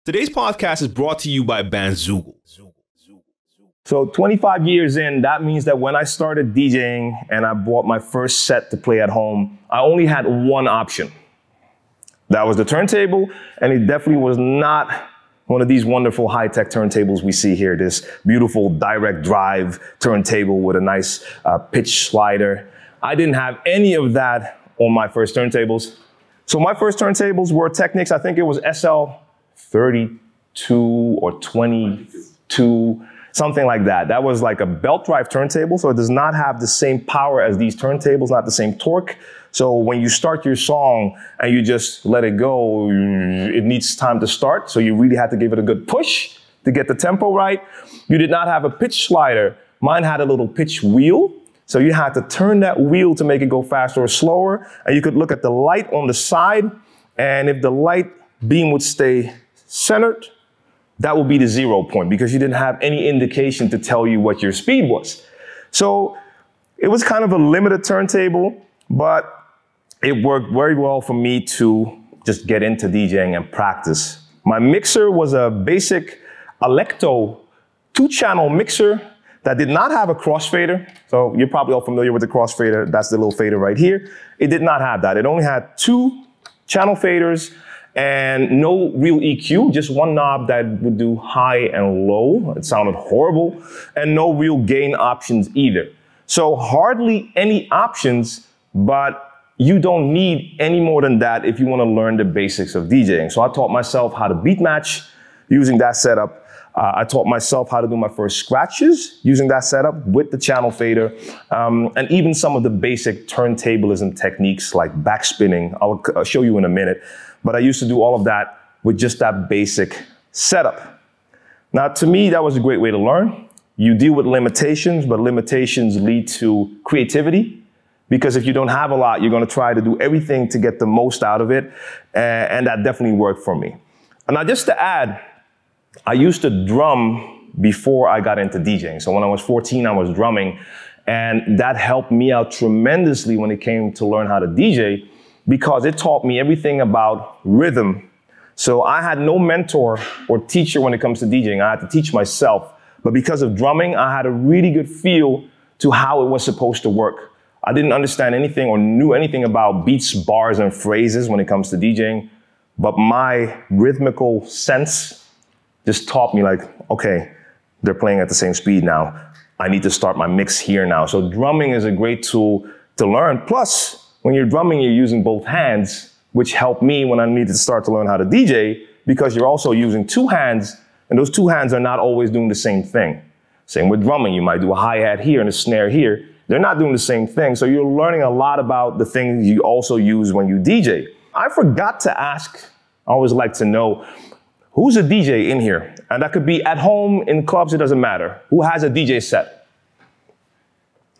Today's podcast is brought to you by Bandzoogle. So 25 years in, that means that when I started DJing and I bought my first set to play at home, I only had one option. That was the turntable, and it definitely was not one of these wonderful high-tech turntables we see here, this beautiful direct drive turntable with a nice pitch slider. I didn't have any of that on my first turntables. So my first turntables were Technics, I think it was SL32 or 22, something like that. That was like a belt drive turntable, so it does not have the same power as these turntables, not the same torque. So when you start your song and you just let it go, it needs time to start. So you really had to give it a good push to get the tempo right. You did not have a pitch slider. Mine had a little pitch wheel. So you had to turn that wheel to make it go faster or slower. And you could look at the light on the side. And if the light beam would stay centered, that would be the 0 point because you didn't have any indication to tell you what your speed was. So it was kind of a limited turntable, but it worked very well for me to just get into DJing and practice. My mixer was a basic Alecto 2-channel mixer that did not have a crossfader. So you're probably all familiar with the crossfader. That's the little fader right here. It did not have that. It only had 2 channel faders and no real EQ, just one knob that would do high and low. It sounded horrible. And no real gain options either. So hardly any options, but you don't need any more than that if you want to learn the basics of DJing. So I taught myself how to beat match using that setup. I taught myself how to do my first scratches using that setup with the channel fader, and even some of the basic turntablism techniques like backspinning. I'll show you in a minute. But I used to do all of that with just that basic setup. Now, to me, that was a great way to learn. You deal with limitations, but limitations lead to creativity. Because if you don't have a lot, you're going to try to do everything to get the most out of it. And that definitely worked for me. And now just to add, I used to drum before I got into DJing. So when I was 14, I was drumming. And that helped me out tremendously when it came to learn how to DJ because it taught me everything about rhythm. So I had no mentor or teacher when it comes to DJing. I had to teach myself. But because of drumming, I had a really good feel to how it was supposed to work. I didn't understand anything or knew anything about beats, bars, and phrases when it comes to DJing, but my rhythmical sense just taught me like, okay, they're playing at the same speed now. I need to start my mix here now. So drumming is a great tool to learn. Plus, when you're drumming, you're using both hands, which helped me when I needed to start to learn how to DJ because you're also using 2 hands, and those 2 hands are not always doing the same thing. Same with drumming. You might do a hi-hat here and a snare here. They're not doing the same thing. So you're learning a lot about the things you also use when you DJ. I forgot to ask, I always like to know, who's a DJ in here? And that could be at home, in clubs, it doesn't matter. Who has a DJ set?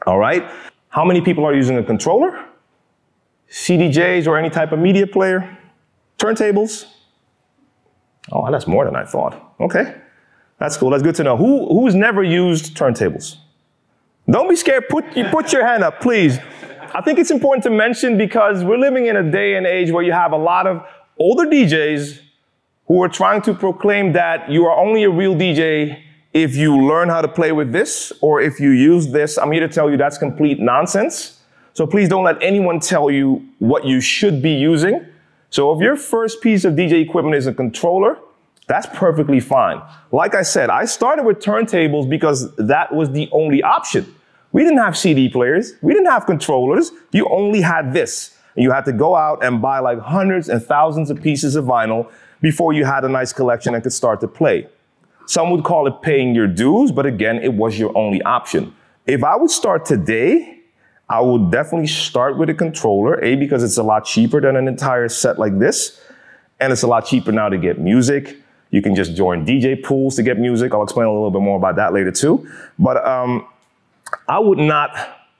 All right. How many people are using a controller? CDJs or any type of media player? Turntables? Oh, that's more than I thought. Okay. That's cool. That's good to know. Who's never used turntables? Don't be scared. Put your hand up, please. I think it's important to mention because we're living in a day and age where you have a lot of older DJs who are trying to proclaim that you are only a real DJ if you learn how to play with this or if you use this. I'm here to tell you that's complete nonsense. So please don't let anyone tell you what you should be using. So if your first piece of DJ equipment is a controller, that's perfectly fine. Like I said, I started with turntables because that was the only option. We didn't have CD players. We didn't have controllers. You only had this. And you had to go out and buy like hundreds and thousands of pieces of vinyl before you had a nice collection and could start to play. Some would call it paying your dues, but again, it was your only option. If I would start today, I would definitely start with a controller, A, because it's a lot cheaper than an entire set like this. And it's a lot cheaper now to get music. You can just join DJ pools to get music. I'll explain a little bit more about that later too. But I would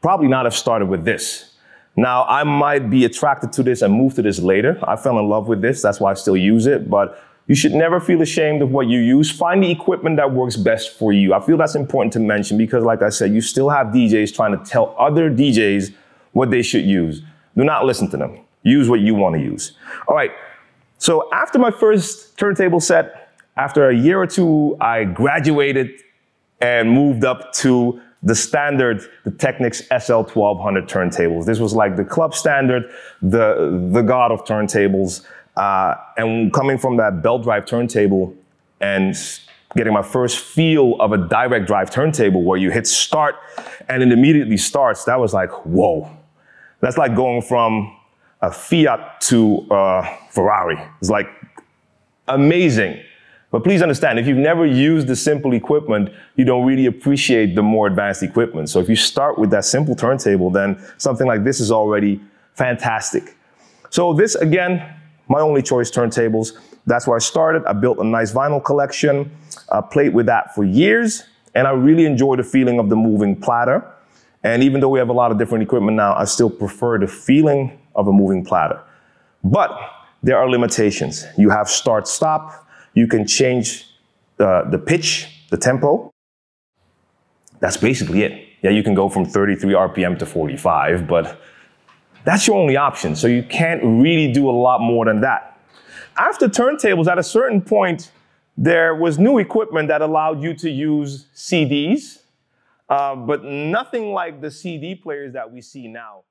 probably not have started with this. Now, I might be attracted to this and move to this later. I fell in love with this. That's why I still use it. But you should never feel ashamed of what you use. Find the equipment that works best for you. I feel that's important to mention because, like I said, you still have DJs trying to tell other DJs what they should use. Do not listen to them. Use what you want to use. All right. So after my first turntable set, After a year or two, I graduated and moved up to the standard, the Technics SL1200 turntables. This was like the club standard, the god of turntables. And coming from that belt drive turntable and getting my first feel of a direct drive turntable where you hit start and it immediately starts, that was like, whoa. That's like going from a Fiat to a Ferrari. It's like amazing. But please understand, if you've never used the simple equipment, you don't really appreciate the more advanced equipment. So if you start with that simple turntable, then something like this is already fantastic. So this, again, my only choice turntables. That's where I started. I built a nice vinyl collection. I played with that for years, and I really enjoy the feeling of the moving platter. And even though we have a lot of different equipment now, I still prefer the feeling of a moving platter. But there are limitations. You have start-stop. You can change the pitch, the tempo. That's basically it. Yeah, you can go from 33 RPM to 45, but that's your only option. So you can't really do a lot more than that. After turntables, at a certain point, there was new equipment that allowed you to use CDs, but nothing like the CD players that we see now.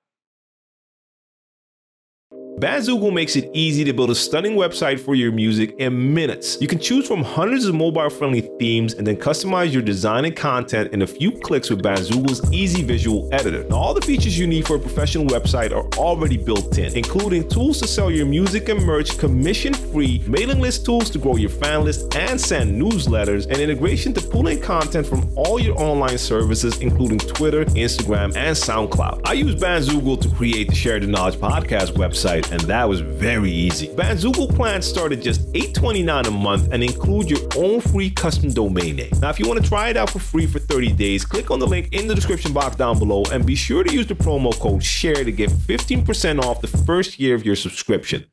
Bandzoogle makes it easy to build a stunning website for your music in minutes. You can choose from hundreds of mobile-friendly themes and then customize your design and content in a few clicks with Bandzoogle's easy visual editor. Now, all the features you need for a professional website are already built in, including tools to sell your music and merch commission-free, mailing list tools to grow your fan list and send newsletters, and integration to pull in content from all your online services, including Twitter, Instagram, and SoundCloud. I use Bandzoogle to create the Share the Knowledge podcast website, and that was very easy. Bandzoogle plans start at just $8.29 a month and include your own free custom domain name. Now, if you want to try it out for free for 30 days, click on the link in the description box down below and be sure to use the promo code SHARE to get 15% off the first year of your subscription.